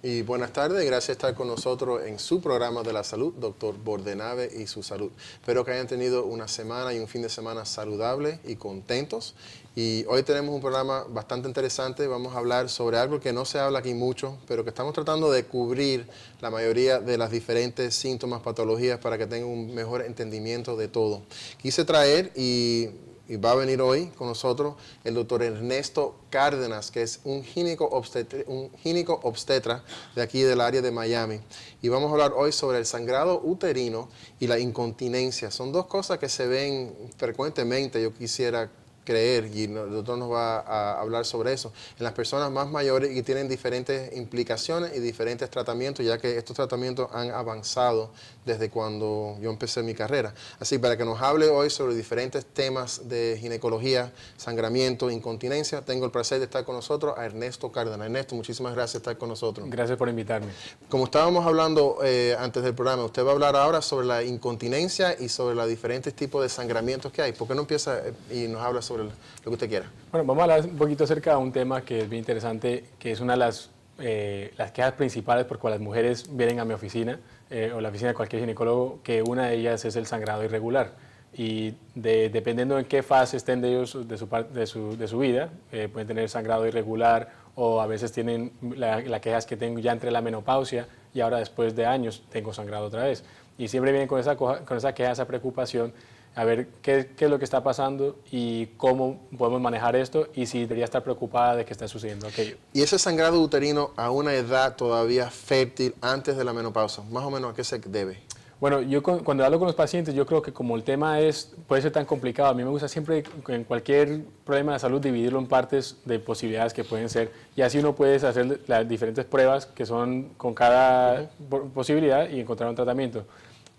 Y buenas tardes, gracias por estar con nosotros en su programa de la salud, Doctor Bordenave y su salud. Espero que hayan tenido una semana y un fin de semana saludable y contentos. Y hoy tenemos un programa bastante interesante. Vamos a hablar sobre algo que no se habla aquí mucho, pero que estamos tratando de cubrir la mayoría de las diferentes síntomas, patologías, para que tengan un mejor entendimiento de todo. Quise traer y va a venir hoy con nosotros el doctor Ernesto Cárdenas, que es un gineco-obstetra de aquí del área de Miami. Y vamos a hablar hoy sobre el sangrado uterino y la incontinencia. Son dos cosas que se ven frecuentemente, yo quisiera creer, y el doctor nos va a hablar sobre eso, en las personas más mayores y que tienen diferentes implicaciones y diferentes tratamientos, ya que estos tratamientos han avanzado desde cuando yo empecé mi carrera. Así, para que nos hable hoy sobre diferentes temas de ginecología, sangramiento, incontinencia, tengo el placer de estar con nosotros a Ernesto Cárdenas. Ernesto, muchísimas gracias por estar con nosotros. Gracias por invitarme. Como estábamos hablando antes del programa, usted va a hablar ahora sobre la incontinencia y sobre los diferentes tipos de sangramientos que hay. ¿Por qué no empieza y nos habla sobre lo que usted quiera? Bueno, vamos a hablar un poquito acerca de un tema que es bien interesante, que es una de las quejas principales por cuales las mujeres vienen a mi oficina o la oficina de cualquier ginecólogo, que una de ellas es el sangrado irregular. Y dependiendo en qué fase estén de ellos de su vida, pueden tener sangrado irregular o a veces tienen la queja es que tengo ya entre la menopausia y ahora después de años tengo sangrado otra vez. Y siempre vienen con esa queja, esa preocupación, a ver qué es lo que está pasando y cómo podemos manejar esto y si debería estar preocupada de que está sucediendo aquello. Y ese sangrado uterino a una edad todavía fértil antes de la menopausia, ¿más o menos a qué se debe? Bueno, yo cuando hablo con los pacientes, yo creo que como el tema puede ser tan complicado, a mí me gusta siempre en cualquier problema de salud dividirlo en partes de posibilidades que pueden ser, y así uno puede hacer las diferentes pruebas que son con cada posibilidad y encontrar un tratamiento.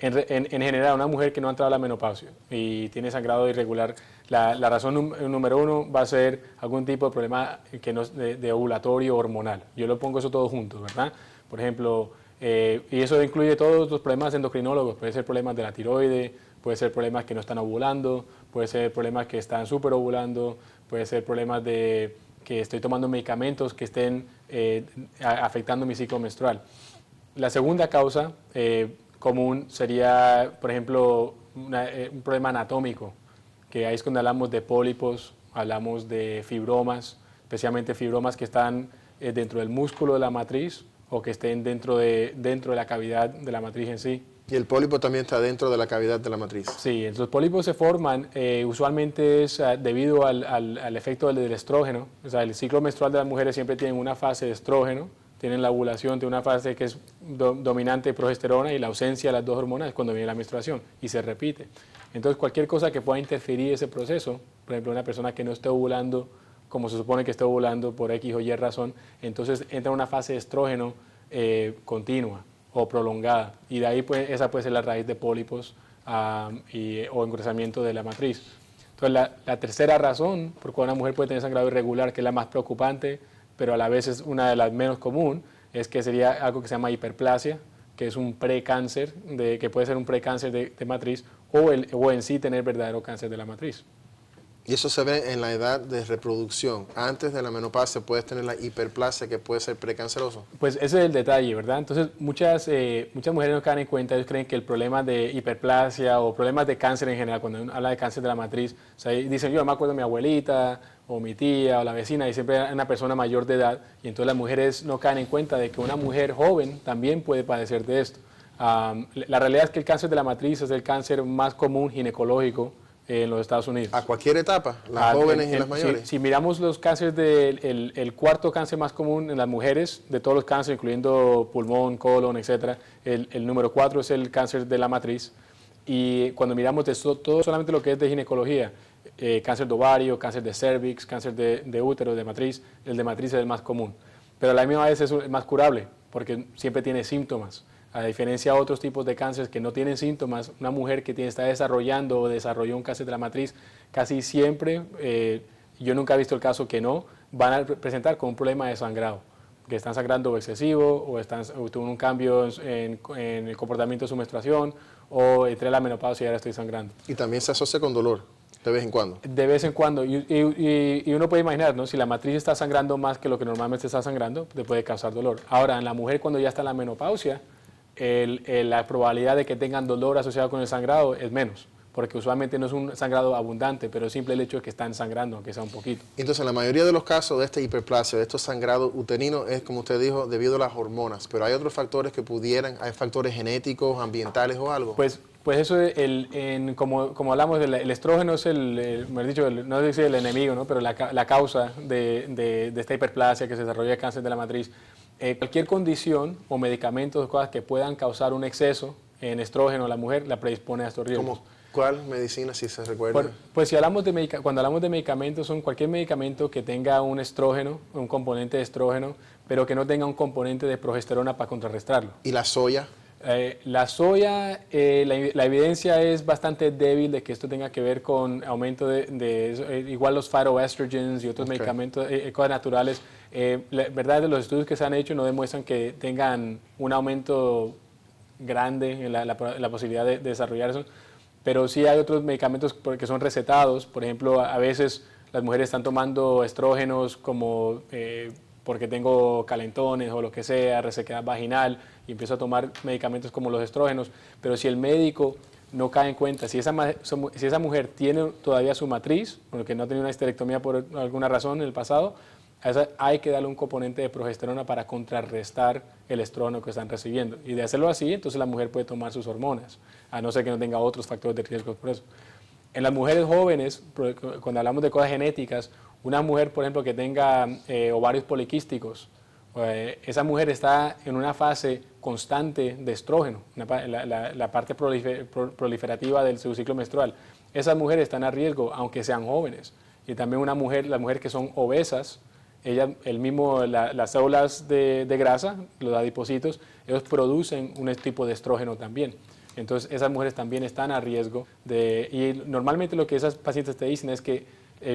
En general, una mujer que no ha entrado a la menopausia y tiene sangrado irregular, la razón número uno va a ser algún tipo de problema que no, de ovulatorio hormonal. Yo lo pongo eso todo junto, ¿verdad? Por ejemplo, y eso incluye todos los problemas endocrinólogos, puede ser problemas de la tiroide, puede ser problemas que no están ovulando, puede ser problemas que están superovulando, puede ser problemas de que estoy tomando medicamentos que estén afectando mi ciclo menstrual. La segunda causa común sería, por ejemplo, un problema anatómico, que ahí es cuando hablamos de pólipos, hablamos de fibromas, especialmente fibromas que están dentro del músculo de la matriz o que estén dentro de la cavidad de la matriz en sí. Y el pólipo también está dentro de la cavidad de la matriz. Sí, los pólipos se forman, usualmente es debido al efecto del estrógeno. O sea, el ciclo menstrual de las mujeres siempre tienen una fase de estrógeno, tienen la ovulación, tiene una fase que es dominante de progesterona y la ausencia de las dos hormonas es cuando viene la menstruación y se repite. Entonces, cualquier cosa que pueda interferir ese proceso, por ejemplo, una persona que no esté ovulando como se supone que esté ovulando por X o Y razón, entonces entra en una fase de estrógeno continua o prolongada, y de ahí esa puede ser la raíz de pólipos o engrosamiento de la matriz. Entonces, la tercera razón por cual una mujer puede tener sangrado irregular, que es la más preocupante, pero a la vez es una de las menos común, es que sería algo que se llama hiperplasia, que es un precáncer, que puede ser un precáncer de matriz o en sí tener verdadero cáncer de la matriz. Y eso se ve en la edad de reproducción. Antes de la menopausia puedes tener la hiperplasia, que puede ser precanceroso. Pues ese es el detalle, ¿verdad? Entonces muchas mujeres no caen en cuenta, ellos creen que el problema de hiperplasia o problemas de cáncer en general, cuando uno habla de cáncer de la matriz, o sea, dicen, yo me acuerdo de mi abuelita o mi tía o la vecina, y siempre era una persona mayor de edad, y entonces las mujeres no caen en cuenta de que una mujer joven también puede padecer de esto. La realidad es que el cáncer de la matriz es el cáncer más común ginecológico en los Estados Unidos. ¿A cualquier etapa? ¿Las jóvenes y las mayores? Si miramos los cánceres, el cuarto cáncer más común en las mujeres, de todos los cánceres, incluyendo pulmón, colon, etc., el número 4 es el cáncer de la matriz. Y cuando miramos todo solamente lo que es de ginecología, cáncer de ovario, cáncer de cervix, cáncer de útero, de matriz, el de matriz es el más común. Pero a la misma vez es el más curable, porque siempre tiene síntomas. A diferencia de otros tipos de cánceres que no tienen síntomas, una mujer que está desarrollando o desarrolló un cáncer de la matriz, casi siempre, yo nunca he visto el caso que no, van a presentar con un problema de sangrado, que están sangrando excesivo o tuvo un cambio en el comportamiento de su menstruación o entré a la menopausia y ahora estoy sangrando. Y también se asocia con dolor. De vez en cuando. De vez en cuando. Y uno puede imaginar, ¿no? Si la matriz está sangrando más que lo que normalmente está sangrando, te puede causar dolor. Ahora, en la mujer cuando ya está en la menopausia, la probabilidad de que tengan dolor asociado con el sangrado es menos, porque usualmente no es un sangrado abundante, pero es simple el hecho de que están sangrando, aunque sea un poquito. Entonces, en la mayoría de los casos de esta hiperplasia, de estos sangrados uterinos, es como usted dijo, debido a las hormonas, pero hay otros factores que pudieran, hay factores genéticos, ambientales o algo. Pues eso, como hablamos, el estrógeno es mejor dicho, no sé si el enemigo, ¿no? Pero la causa de esta hiperplasia que se desarrolla el cáncer de la matriz. Cualquier condición o medicamentos o cosas que puedan causar un exceso en estrógeno en la mujer la predispone a estos riesgos. ¿Cuál medicina, si se recuerda? Pues si cuando hablamos de medicamentos, son cualquier medicamento que tenga un estrógeno, un componente de estrógeno, pero que no tenga un componente de progesterona para contrarrestarlo. ¿Y la soya? La soya, la evidencia es bastante débil de que esto tenga que ver con aumento igual los phytoestrogens y otros medicamentos, cosas naturales. La verdad, los estudios que se han hecho no demuestran que tengan un aumento grande en la posibilidad de desarrollar eso, pero sí hay otros medicamentos que son recetados. Por ejemplo, a veces las mujeres están tomando estrógenos como porque tengo calentones o lo que sea, resequedad vaginal, y empiezo a tomar medicamentos como los estrógenos, pero si el médico no cae en cuenta, si esa mujer tiene todavía su matriz, porque no ha tenido una histerectomía por alguna razón en el pasado, hay que darle un componente de progesterona para contrarrestar el estrógeno que están recibiendo. Y de hacerlo así, entonces la mujer puede tomar sus hormonas, a no ser que no tenga otros factores de riesgo por eso. En las mujeres jóvenes, cuando hablamos de cosas genéticas, una mujer, por ejemplo, que tenga ovarios poliquísticos, esa mujer está en una fase constante de estrógeno, la parte proliferativa de su ciclo menstrual. Esas mujeres están a riesgo, aunque sean jóvenes. Y también las mujeres que son obesas, las células de grasa, los adipocitos, ellos producen un tipo de estrógeno también. Entonces, esas mujeres también están a riesgo y normalmente lo que esas pacientes te dicen es que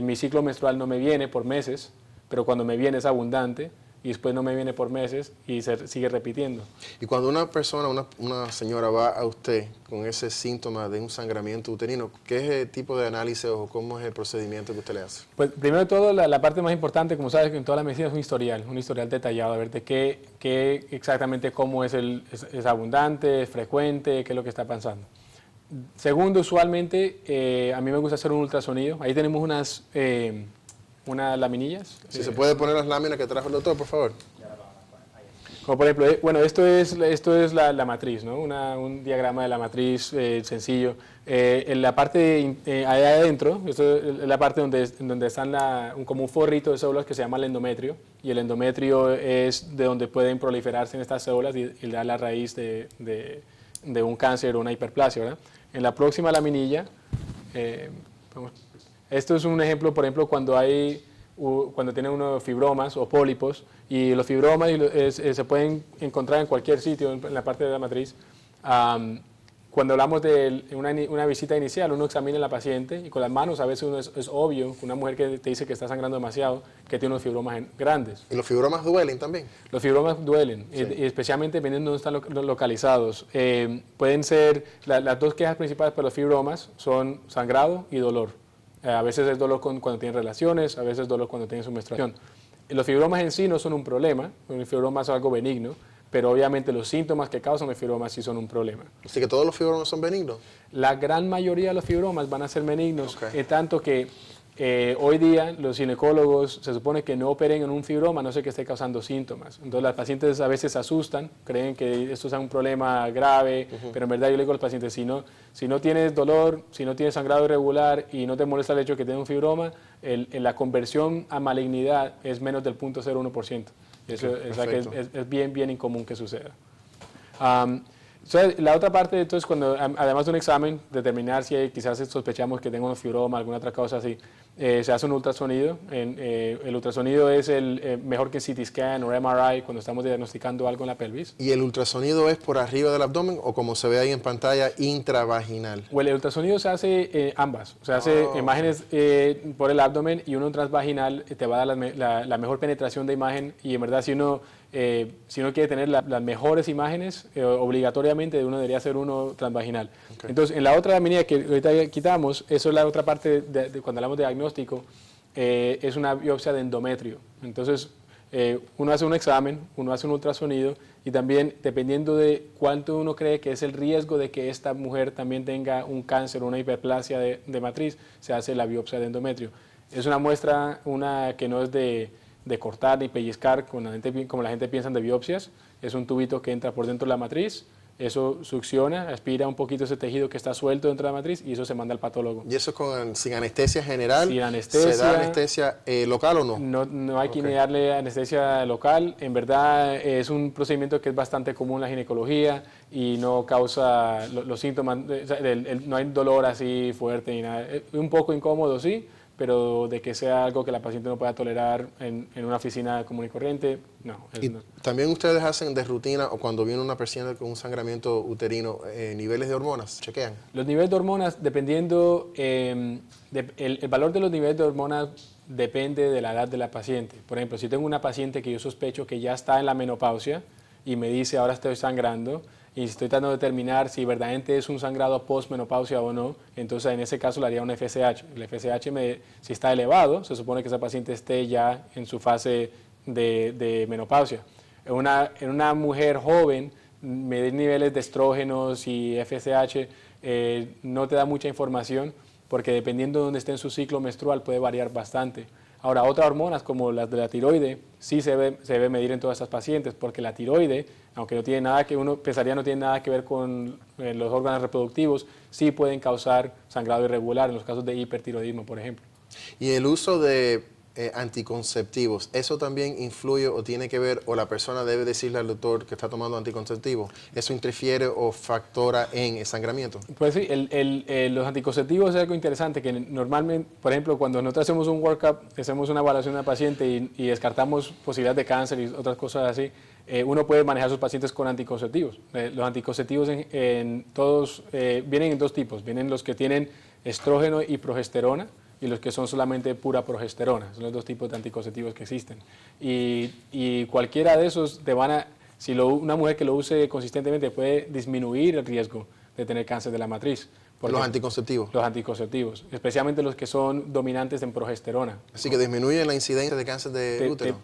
mi ciclo menstrual no me viene por meses, pero cuando me viene es abundante, y después no me viene por meses y se sigue repitiendo. Y cuando una persona, una señora va a usted con ese síntoma de un sangramiento uterino, ¿qué es el tipo de análisis o cómo es el procedimiento que usted le hace? Pues primero de todo, la parte más importante, como sabes, en toda la medicina es un historial detallado, a ver de qué exactamente, cómo es abundante, es frecuente, qué es lo que está pasando. Segundo, usualmente, a mí me gusta hacer un ultrasonido. Ahí tenemos unas laminillas. Si se puede poner las láminas que trajo el doctor, por favor. Como por ejemplo, bueno, esto es la matriz, ¿no? Un diagrama de la matriz sencillo. En la parte allá adentro, esto es la parte donde están como un forrito de células que se llama el endometrio, y el endometrio es de donde pueden proliferarse en estas células y da la raíz de un cáncer o una hiperplasia, ¿verdad? En la próxima laminilla, esto es un ejemplo, por ejemplo, cuando tiene uno fibromas o pólipos, y los fibromas se pueden encontrar en cualquier sitio en la parte de la matriz. Cuando hablamos de una visita inicial, uno examina a la paciente y con las manos a veces es obvio, una mujer que te dice que está sangrando demasiado, que tiene unos fibromas grandes. ¿Y los fibromas duelen también? Los fibromas duelen, sí. Y especialmente dependiendo de dónde están localizados. Pueden ser, las dos quejas principales para los fibromas son sangrado y dolor. A veces es dolor cuando tienen relaciones, a veces es dolor cuando tienen su menstruación. Los fibromas en sí no son un problema, el fibroma es algo benigno, pero obviamente los síntomas que causan el fibroma sí son un problema. Así que todos los fibromas son benignos. La gran mayoría de los fibromas van a ser benignos, tanto que hoy día los ginecólogos se supone que no operen en un fibroma, no sé qué esté causando síntomas. Entonces las pacientes a veces se asustan, creen que esto es un problema grave, pero en verdad yo le digo a los pacientes, si no tienes dolor, si no tienes sangrado irregular y no te molesta el hecho de que tienes un fibroma, la conversión a malignidad es menos del 0.01%. Eso es bien incomún que suceda. La otra parte, entonces, cuando además de un examen, determinar si quizás sospechamos que tengo un fibroma, alguna otra cosa así, se hace un ultrasonido. El ultrasonido es mejor que CT scan o MRI cuando estamos diagnosticando algo en la pelvis. ¿Y el ultrasonido es por arriba del abdomen o, como se ve ahí en pantalla, intravaginal? Bueno, el ultrasonido se hace ambas. Se hace imágenes por el abdomen, y uno transvaginal te va a dar la mejor penetración de imagen, y en verdad si uno si uno quiere tener las mejores imágenes, obligatoriamente uno debería hacer uno transvaginal. Okay. Entonces, en la otra lámina que ahorita quitamos, eso es la otra parte de cuando hablamos de diagnóstico, es una biopsia de endometrio. Entonces, uno hace un examen, uno hace un ultrasonido y también, dependiendo de cuánto uno cree que es el riesgo de que esta mujer también tenga un cáncer o una hiperplasia de matriz, se hace la biopsia de endometrio. Es una muestra que no es de cortar ni pellizcar, como la gente piensa de biopsias. Es un tubito que entra por dentro de la matriz, eso succiona, aspira un poquito ese tejido que está suelto dentro de la matriz y eso se manda al patólogo. ¿Y eso sin anestesia general? Sin anestesia. ¿Se da anestesia local o no? No hay que darle anestesia local. En verdad es un procedimiento que es bastante común en la ginecología y no causa los síntomas, no hay dolor así fuerte ni nada. Es un poco incómodo, sí, pero de que sea algo que la paciente no pueda tolerar en una oficina común y corriente, no. ¿Y también ustedes hacen de rutina o cuando viene una paciente con un sangramiento uterino, niveles de hormonas? ¿Chequean? Los niveles de hormonas, dependiendo, el valor de los niveles de hormonas depende de la edad de la paciente. Por ejemplo, si tengo una paciente que yo sospecho que ya está en la menopausia y me dice ahora estoy sangrando, y estoy tratando de determinar si verdaderamente es un sangrado postmenopausia o no, entonces en ese caso le haría un FSH. El FSH, si está elevado, se supone que esa paciente esté ya en su fase de menopausia. En una mujer joven, medir niveles de estrógenos y FSH no te da mucha información, porque dependiendo de dónde esté en su ciclo menstrual puede variar bastante. Ahora, otras hormonas como las de la tiroide sí se debe medir en todas estas pacientes, porque la tiroide, aunque no tiene nada que uno pensaría no tiene nada que ver con los órganos reproductivos, sí pueden causar sangrado irregular en los casos de hipertiroidismo, por ejemplo. Y el uso de anticonceptivos, ¿eso también influye o tiene que ver, o la persona debe decirle al doctor que está tomando anticonceptivos? ¿Eso interfiere o factora en el sangramiento? Pues sí, los anticonceptivos es algo interesante, que normalmente, por ejemplo, cuando nosotros hacemos un workup, hacemos una evaluación de una paciente y descartamos posibilidad de cáncer y otras cosas así, uno puede manejar a sus pacientes con anticonceptivos. Los anticonceptivos vienen en dos tipos, vienen los que tienen estrógeno y progesterona, y los que son solamente pura progesterona. Son los dos tipos de anticonceptivos que existen. Y cualquiera de esos si una mujer que lo use consistentemente puede disminuir el riesgo de tener cáncer de la matriz. ¿Los anticonceptivos? Los anticonceptivos, especialmente los que son dominantes en progesterona. Así que disminuyen la incidencia de cáncer de útero.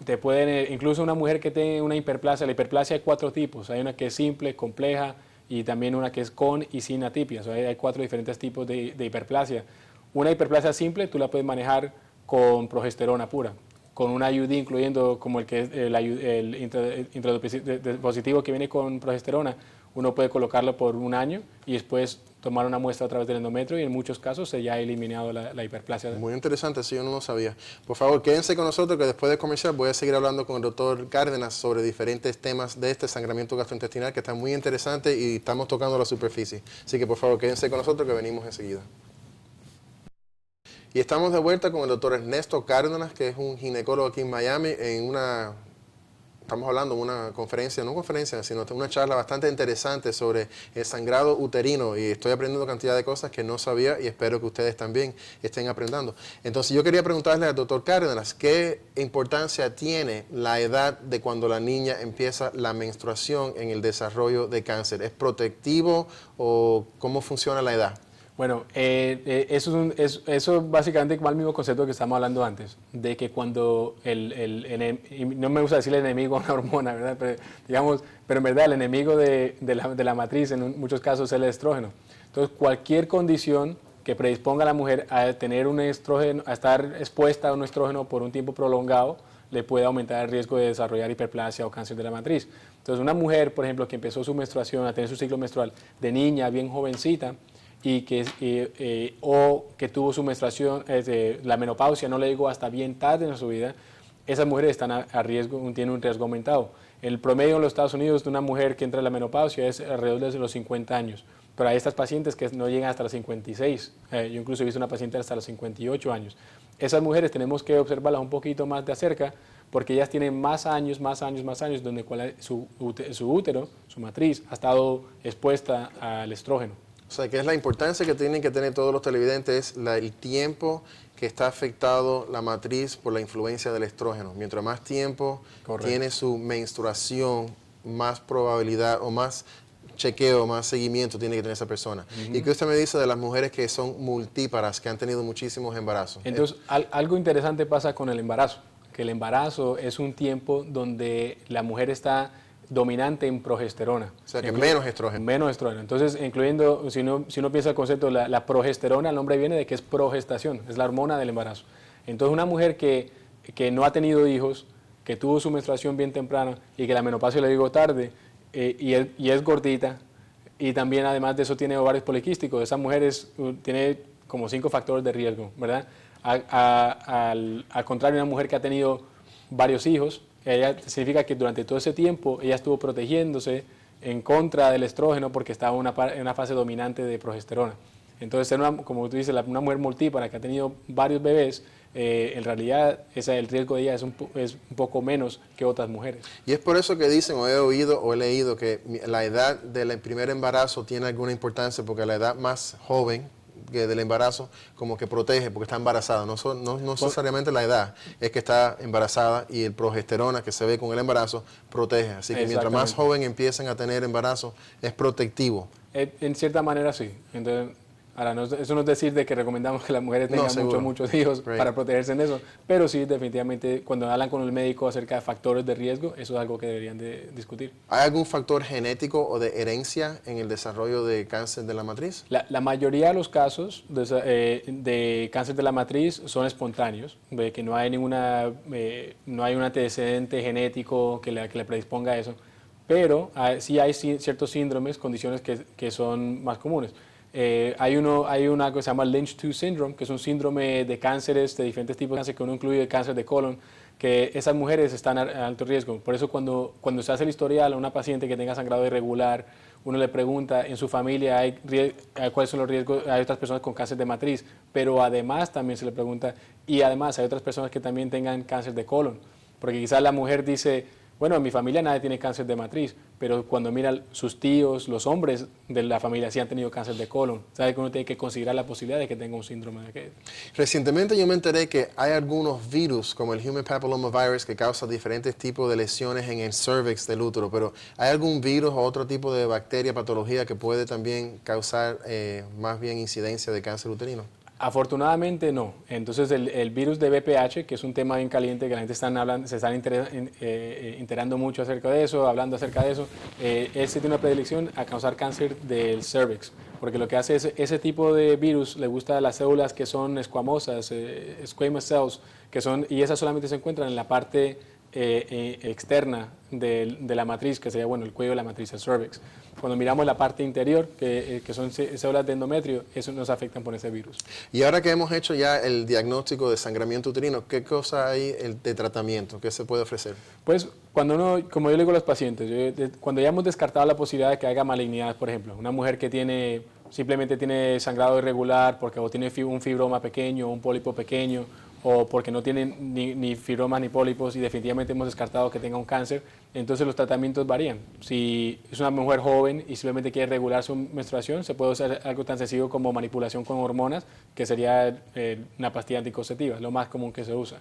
Incluso una mujer que tiene una hiperplasia, la hiperplasia hay 4 tipos. Hay una que es simple, compleja, y también una que es con y sin atipia. Hay 4 diferentes tipos de hiperplasia. Una hiperplasia simple tú la puedes manejar con progesterona pura, con una IUD incluyendo como el intrapositivo que viene con progesterona. Uno puede colocarlo por 1 año y después tomar una muestra a través del endometrio y en muchos casos se ya ha eliminado la hiperplasia. Muy interesante, eso yo no lo sabía. Por favor, quédense con nosotros que después del comercial voy a seguir hablando con el doctor Cárdenas sobre diferentes temas de este sangramiento gastrointestinal que está muy interesante y estamos tocando la superficie. Así que por favor, quédense con nosotros que venimos enseguida. Y estamos de vuelta con el doctor Ernesto Cárdenas, que es un ginecólogo aquí en Miami, estamos hablando de una conferencia, no conferencia, sino una charla bastante interesante sobre el sangrado uterino y estoy aprendiendo cantidad de cosas que no sabía y espero que ustedes también estén aprendiendo. Entonces yo quería preguntarle al doctor Cárdenas, ¿qué importancia tiene la edad de cuando la niña empieza la menstruación en el desarrollo de cáncer? ¿Es protectivo o cómo funciona la edad? Bueno, eso básicamente es el mismo concepto que estamos hablando antes, de que cuando no me gusta decir el enemigo a una hormona, ¿verdad? Pero en verdad el enemigo de la matriz en muchos casos es el estrógeno. Entonces cualquier condición que predisponga a la mujer a tener un estrógeno, a estar expuesta a un estrógeno por un tiempo prolongado, le puede aumentar el riesgo de desarrollar hiperplasia o cáncer de la matriz. Entonces una mujer, por ejemplo, que empezó su menstruación, a tener su ciclo menstrual de niña, bien jovencita, o que tuvo su menstruación, la menopausia no le llegó hasta bien tarde en su vida, esas mujeres están a riesgo, tienen un riesgo aumentado. El promedio en los Estados Unidos de una mujer que entra en la menopausia es alrededor de los 50 años, pero hay estas pacientes que no llegan hasta los 56, yo incluso he visto una paciente hasta los 58 años. Esas mujeres tenemos que observarlas un poquito más de cerca porque ellas tienen más años donde su útero, su matriz, ha estado expuesta al estrógeno. O sea, que es la importancia que tienen que tener todos los televidentes, es el tiempo que está afectado la matriz por la influencia del estrógeno. Mientras más tiempo tiene su menstruación, más probabilidad o más chequeo, más seguimiento tiene que tener esa persona. ¿Y qué usted me dice de las mujeres que son multíparas, que han tenido muchísimos embarazos? Entonces, algo interesante pasa con el embarazo, que el embarazo es un tiempo donde la mujer está dominante en progesterona. O sea, que menos estrógeno. Menos estrógeno. Entonces, incluyendo, si uno piensa el concepto, la progesterona, el nombre viene de que es progestación, es la hormona del embarazo. Entonces, una mujer que no ha tenido hijos, que tuvo su menstruación bien temprana y que la menopausia le llegó tarde, y es gordita, y también además de eso tiene ovarios poliquísticos, esa mujer tiene como 5 factores de riesgo, ¿verdad? Al contrario, una mujer que ha tenido varios hijos, ella significa que durante todo ese tiempo ella estuvo protegiéndose en contra del estrógeno porque estaba en una fase dominante de progesterona. Entonces, como tú dices, una mujer multípara que ha tenido varios bebés, en realidad el riesgo de ella es un poco menos que otras mujeres. Y es por eso que dicen, o he oído o he leído, que la edad del primer embarazo tiene alguna importancia, porque la edad más joven que del embarazo como que protege porque está embarazada, no necesariamente la edad, es que está embarazada, y el progesterona que se ve con el embarazo protege, así que mientras más joven empiecen a tener embarazo es protectivo. En cierta manera sí. Entonces, ahora, eso no es decir de que recomendamos que las mujeres tengan muchos hijos para protegerse en eso, pero sí, definitivamente, cuando hablan con el médico acerca de factores de riesgo, eso es algo que deberían de discutir. ¿Hay algún factor genético o de herencia en el desarrollo de cáncer de la matriz? La mayoría de los casos de cáncer de la matriz son espontáneos, de que no hay no hay un antecedente genético que le predisponga a eso, pero sí hay ciertos síndromes, condiciones que son más comunes. Hay una que se llama Lynch-2 syndrome, que es un síndrome de cánceres, de diferentes tipos de cáncer, que uno incluye el cáncer de colon, que esas mujeres están a alto riesgo. Por eso cuando se hace el historial a una paciente que tenga sangrado irregular, uno le pregunta en su familia cuáles son los riesgos, hay otras personas con cáncer de matriz, pero además también se le pregunta, y además hay otras personas que también tengan cáncer de colon, porque quizás la mujer dice, bueno, en mi familia nadie tiene cáncer de matriz, pero cuando mira sus tíos, los hombres de la familia sí han tenido cáncer de colon. Sabe que uno tiene que considerar la posibilidad de que tenga un síndrome de aquello. Recientemente yo me enteré que hay algunos virus, como el Human Papilloma Virus, que causa diferentes tipos de lesiones en el cervix del útero, pero ¿hay algún virus o otro tipo de bacteria, patología que puede también causar más bien incidencia de cáncer uterino? Afortunadamente no. Entonces el virus de BPH, que es un tema bien caliente que la gente se están enterando mucho acerca de eso, hablando acerca de eso, tiene una predilección a causar cáncer del cervix, porque lo que hace es ese tipo de virus le gusta a las células que son escuamosas, squamous cells, y esas solamente se encuentran en la parte externa de la matriz, que sería el cuello de la matriz, el cervix. Cuando miramos la parte interior, que son células de endometrio, eso nos afectan por ese virus. Y ahora que hemos hecho ya el diagnóstico de sangramiento uterino, ¿qué cosa hay de tratamiento? ¿Qué se puede ofrecer? Pues como yo le digo a los pacientes, cuando ya hemos descartado la posibilidad de que haya malignidad, por ejemplo, una mujer que simplemente tiene sangrado irregular porque o tiene un fibroma pequeño, un pólipo pequeño, o porque no tiene ni fibromas ni pólipos y definitivamente hemos descartado que tenga un cáncer, entonces los tratamientos varían. Si es una mujer joven y simplemente quiere regular su menstruación, se puede usar algo tan sencillo como manipulación con hormonas, que sería una pastilla anticonceptiva, es lo más común que se usa.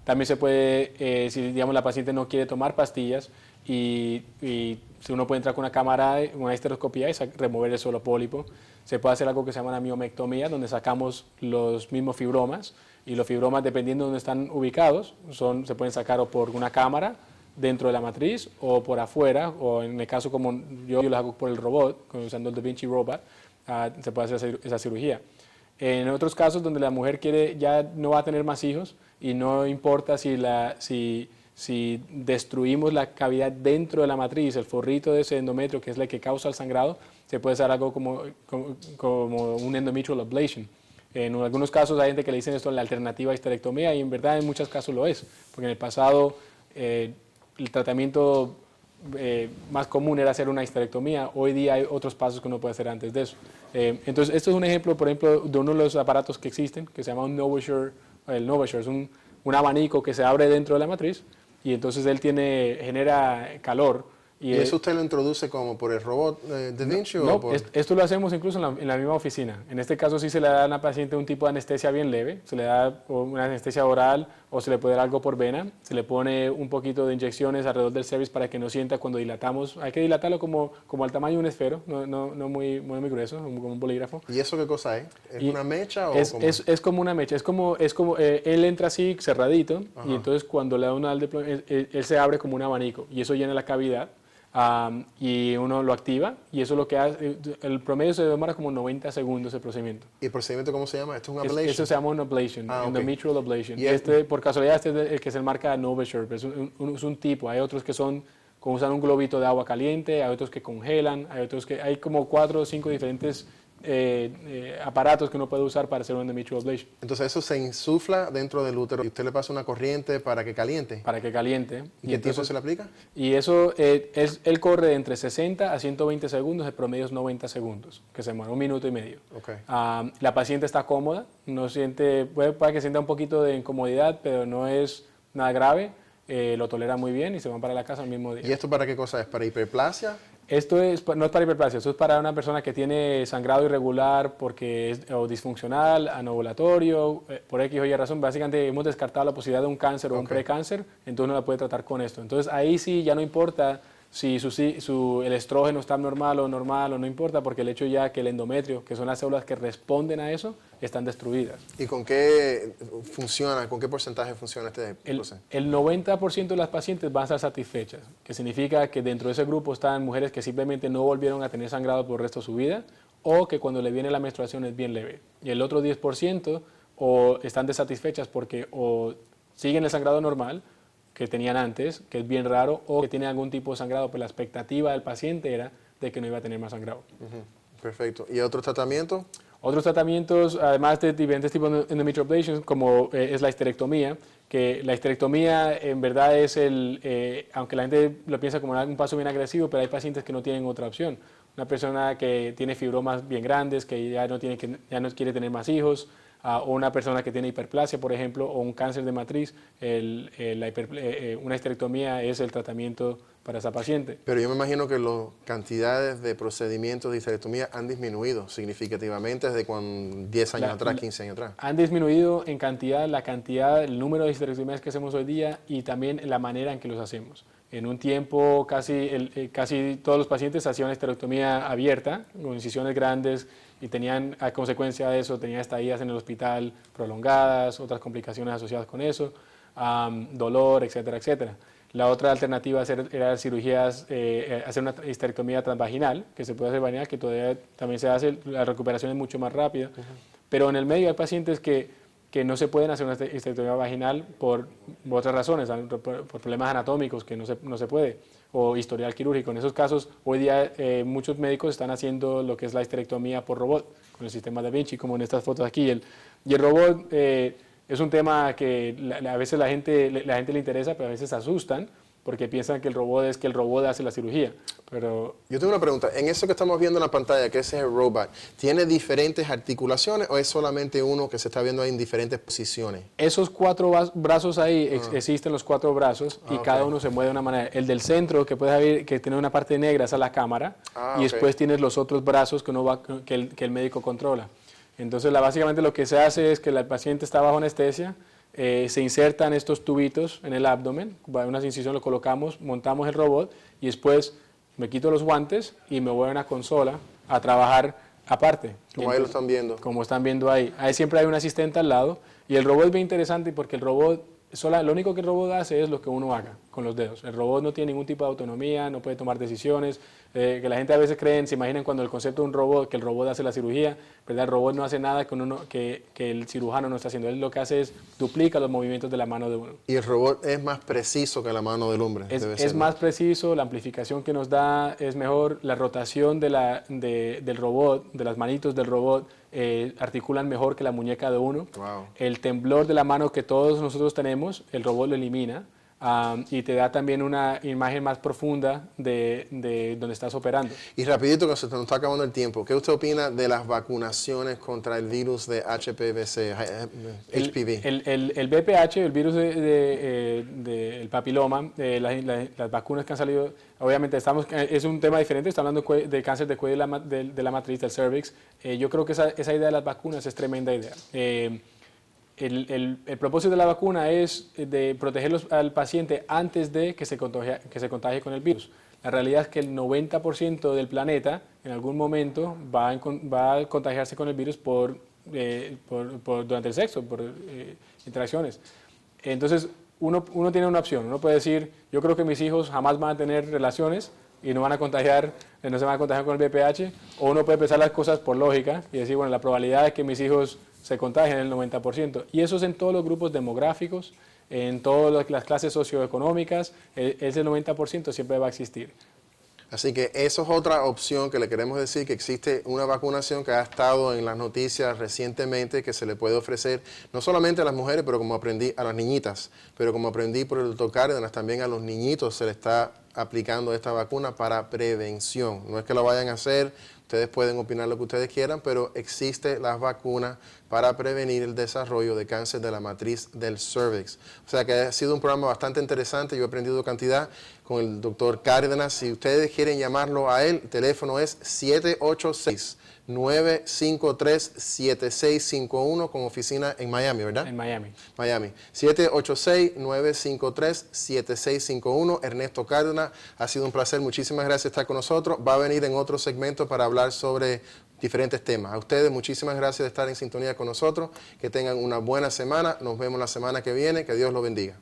También se puede, si digamos la paciente no quiere tomar pastillas, y si uno puede entrar con una cámara, una histeroscopía y remover el solo pólipo. Se puede hacer algo que se llama una miomectomía, donde sacamos los mismos fibromas, y los fibromas, dependiendo de dónde están ubicados, se pueden sacar o por una cámara dentro de la matriz o por afuera, o en el caso como yo los hago por el robot, usando el Da Vinci Robot, se puede hacer esa cirugía. En otros casos donde la mujer ya no va a tener más hijos y no importa si destruimos la cavidad dentro de la matriz, el forrito de ese endometrio, que es la que causa el sangrado, se puede hacer algo como un endometrial ablation. En algunos casos hay gente que le dicen esto en la alternativa a histerectomía, y en verdad en muchos casos lo es, porque en el pasado el tratamiento más común era hacer una histerectomía. Hoy día hay otros pasos que uno puede hacer antes de eso. Entonces, esto es un ejemplo, por ejemplo, de uno de los aparatos que existen, que se llama un Novasure. El Novasure es un abanico que se abre dentro de la matriz, y entonces él genera calor ¿Y eso usted lo introduce como por el robot Da Vinci? No, o por... esto lo hacemos incluso en la misma oficina. En este caso sí se le da a la paciente un tipo de anestesia bien leve, se le da una anestesia oral o se le puede dar algo por vena, se le pone un poquito de inyecciones alrededor del cervix para que no sienta cuando dilatamos. Hay que dilatarlo como al tamaño de un esfero, no muy grueso, como un bolígrafo. ¿Y eso qué cosa es? ¿Es una mecha o es como una mecha, él entra así cerradito. Ajá. Y entonces cuando le da una al deployment, él se abre como un abanico y eso llena la cavidad. Y uno lo activa y eso es lo que hace, el promedio se demora como 90 segundos el procedimiento. ¿Y el procedimiento cómo se llama? ¿Esto es un ablation? Eso se llama un ablation, endometrial ablation. Y por casualidad este es el que se marca Novasure, es un tipo, hay otros que usan un globito de agua caliente, hay otros que congelan, hay como 4 o 5 diferentes aparatos que uno puede usar para hacer un endometrial ablation. Entonces eso se insufla dentro del útero y usted le pasa una corriente para que caliente. Para que caliente. ¿Y qué tiempo se le aplica? Y eso, él corre de entre 60 a 120 segundos, el promedio es 90 segundos, que se demora 1 minuto y medio. Okay. La paciente está cómoda, puede que sienta un poquito de incomodidad, pero no es nada grave, lo tolera muy bien y se van para la casa el mismo día. ¿Y esto para qué cosa es? ¿Para hiperplasia? Esto no es para hiperplasia, esto es para una persona que tiene sangrado irregular porque o disfuncional, anovulatorio, por X o Y razón. Básicamente hemos descartado la posibilidad de un cáncer o un precáncer, entonces uno la puede tratar con esto. Entonces ahí sí ya no importa si el estrógeno está normal o no importa, porque el hecho ya que el endometrio, que son las células que responden a eso, están destruidas. ¿Y con qué funciona, con qué porcentaje funciona este proceso? El 90% de las pacientes van a estar satisfechas, que significa que dentro de ese grupo están mujeres que simplemente no volvieron a tener sangrado por el resto de su vida, o que cuando le viene la menstruación es bien leve. Y el otro 10% o están desatisfechas porque o siguen el sangrado normal, que tenían antes, que es bien raro, o que tienen algún tipo de sangrado, pues la expectativa del paciente era de que no iba a tener más sangrado. Perfecto. ¿Y otros tratamientos? Otros tratamientos, además de diferentes tipos de endometrial ablation, como es la histerectomía, que la histerectomía en verdad es aunque la gente lo piensa como un paso bien agresivo, pero hay pacientes que no tienen otra opción. Una persona que tiene fibromas bien grandes, que ya no quiere tener más hijos, o una persona que tiene hiperplasia, por ejemplo, o un cáncer de matriz, una histerectomía es el tratamiento para esa paciente. Pero yo me imagino que las cantidades de procedimientos de histerectomía han disminuido significativamente desde 10 años atrás, 15 años atrás. Han disminuido en cantidad, el número de histerectomías que hacemos hoy día y también la manera en que los hacemos. En un tiempo casi todos los pacientes hacían histerectomía abierta, con incisiones grandes, y tenían, a consecuencia de eso, tenían estadías en el hospital prolongadas, otras complicaciones asociadas con eso, dolor, etcétera, etcétera. La otra alternativa era cirugías, hacer una histerectomía transvaginal, que se puede hacer vaginal, que todavía también se hace, la recuperación es mucho más rápida. Pero en el medio hay pacientes que no se pueden hacer una histerectomía vaginal por otras razones, por problemas anatómicos que no se puede, o historial quirúrgico. En esos casos, hoy día muchos médicos están haciendo lo que es la histerectomía por robot, con el sistema Da Vinci, como en estas fotos aquí. Y el robot es un tema que a veces la gente le interesa, pero a veces se asustan, porque piensan que el robot hace la cirugía. Pero yo tengo una pregunta. En eso que estamos viendo en la pantalla, que ese es el robot, ¿tiene diferentes articulaciones o es solamente uno que se está viendo ahí en diferentes posiciones? Esos 4 brazos ahí, existen los 4 brazos y cada uno se mueve de una manera. El del centro, que puedes ver que tiene una parte negra, esa es la cámara, y después tienes los otros brazos que el médico controla. Entonces, básicamente lo que se hace es que el paciente está bajo anestesia, se insertan estos tubitos en el abdomen, para una incisión lo colocamos, montamos el robot y después me quito los guantes y me voy a una consola a trabajar aparte. Como ahí lo están viendo. Como están viendo ahí. Ahí siempre hay un asistente al lado y el robot es bien interesante porque el robot, lo único que el robot hace es lo que uno haga con los dedos. El robot no tiene ningún tipo de autonomía, no puede tomar decisiones, que la gente a veces se imaginan cuando el concepto de un robot, que el robot hace la cirugía, ¿verdad? El robot no hace nada que el cirujano no está haciendo. Él lo que hace es duplica los movimientos de la mano de uno. Y el robot es más preciso que la mano del hombre. Es más preciso, la amplificación que nos da es mejor, la rotación del robot, de las manitos del robot, articulan mejor que la muñeca de uno. Wow. El temblor de la mano que todos nosotros tenemos, el robot lo elimina. y te da también una imagen más profunda de donde estás operando. Y rapidito, que se nos está acabando el tiempo, ¿qué usted opina de las vacunaciones contra el virus de HPV-C, HPV? El VPH, el virus del papiloma, las vacunas que han salido, obviamente es un tema diferente, está hablando de cáncer de cuello de la matriz, del cervix. Yo creo que esa idea de las vacunas es tremenda idea. El propósito de la vacuna es de proteger al paciente antes de que se contagie con el virus. La realidad es que el 90% del planeta en algún momento va a contagiarse con el virus durante el sexo, por interacciones. Entonces, uno tiene una opción. Uno puede decir, yo creo que mis hijos jamás van a tener relaciones y no se van a contagiar con el VPH. O uno puede pensar las cosas por lógica y decir, bueno, la probabilidad de que mis hijos se contagian es el 90%. Y eso es en todos los grupos demográficos, en todas las clases socioeconómicas, ese 90% siempre va a existir. Así que eso es otra opción que le queremos decir, que existe una vacunación que ha estado en las noticias recientemente, que se le puede ofrecer no solamente a las mujeres, pero como aprendí, a las niñitas, pero como aprendí por el doctor Cárdenas, también a los niñitos se le está aplicando esta vacuna para prevención. No es que lo vayan a hacer, ustedes pueden opinar lo que ustedes quieran, pero existe la vacuna para prevenir el desarrollo de cáncer de la matriz del cervix. O sea que ha sido un programa bastante interesante, yo he aprendido cantidad con el doctor Cárdenas. Si ustedes quieren llamarlo a él, el teléfono es 786-953-7651 con oficina en Miami, ¿verdad? En Miami. Miami. 786-953-7651. Ernesto Cárdenas, ha sido un placer. Muchísimas gracias por estar con nosotros. Va a venir en otro segmento para hablar sobre diferentes temas. A ustedes, muchísimas gracias de estar en sintonía con nosotros. Que tengan una buena semana. Nos vemos la semana que viene. Que Dios los bendiga.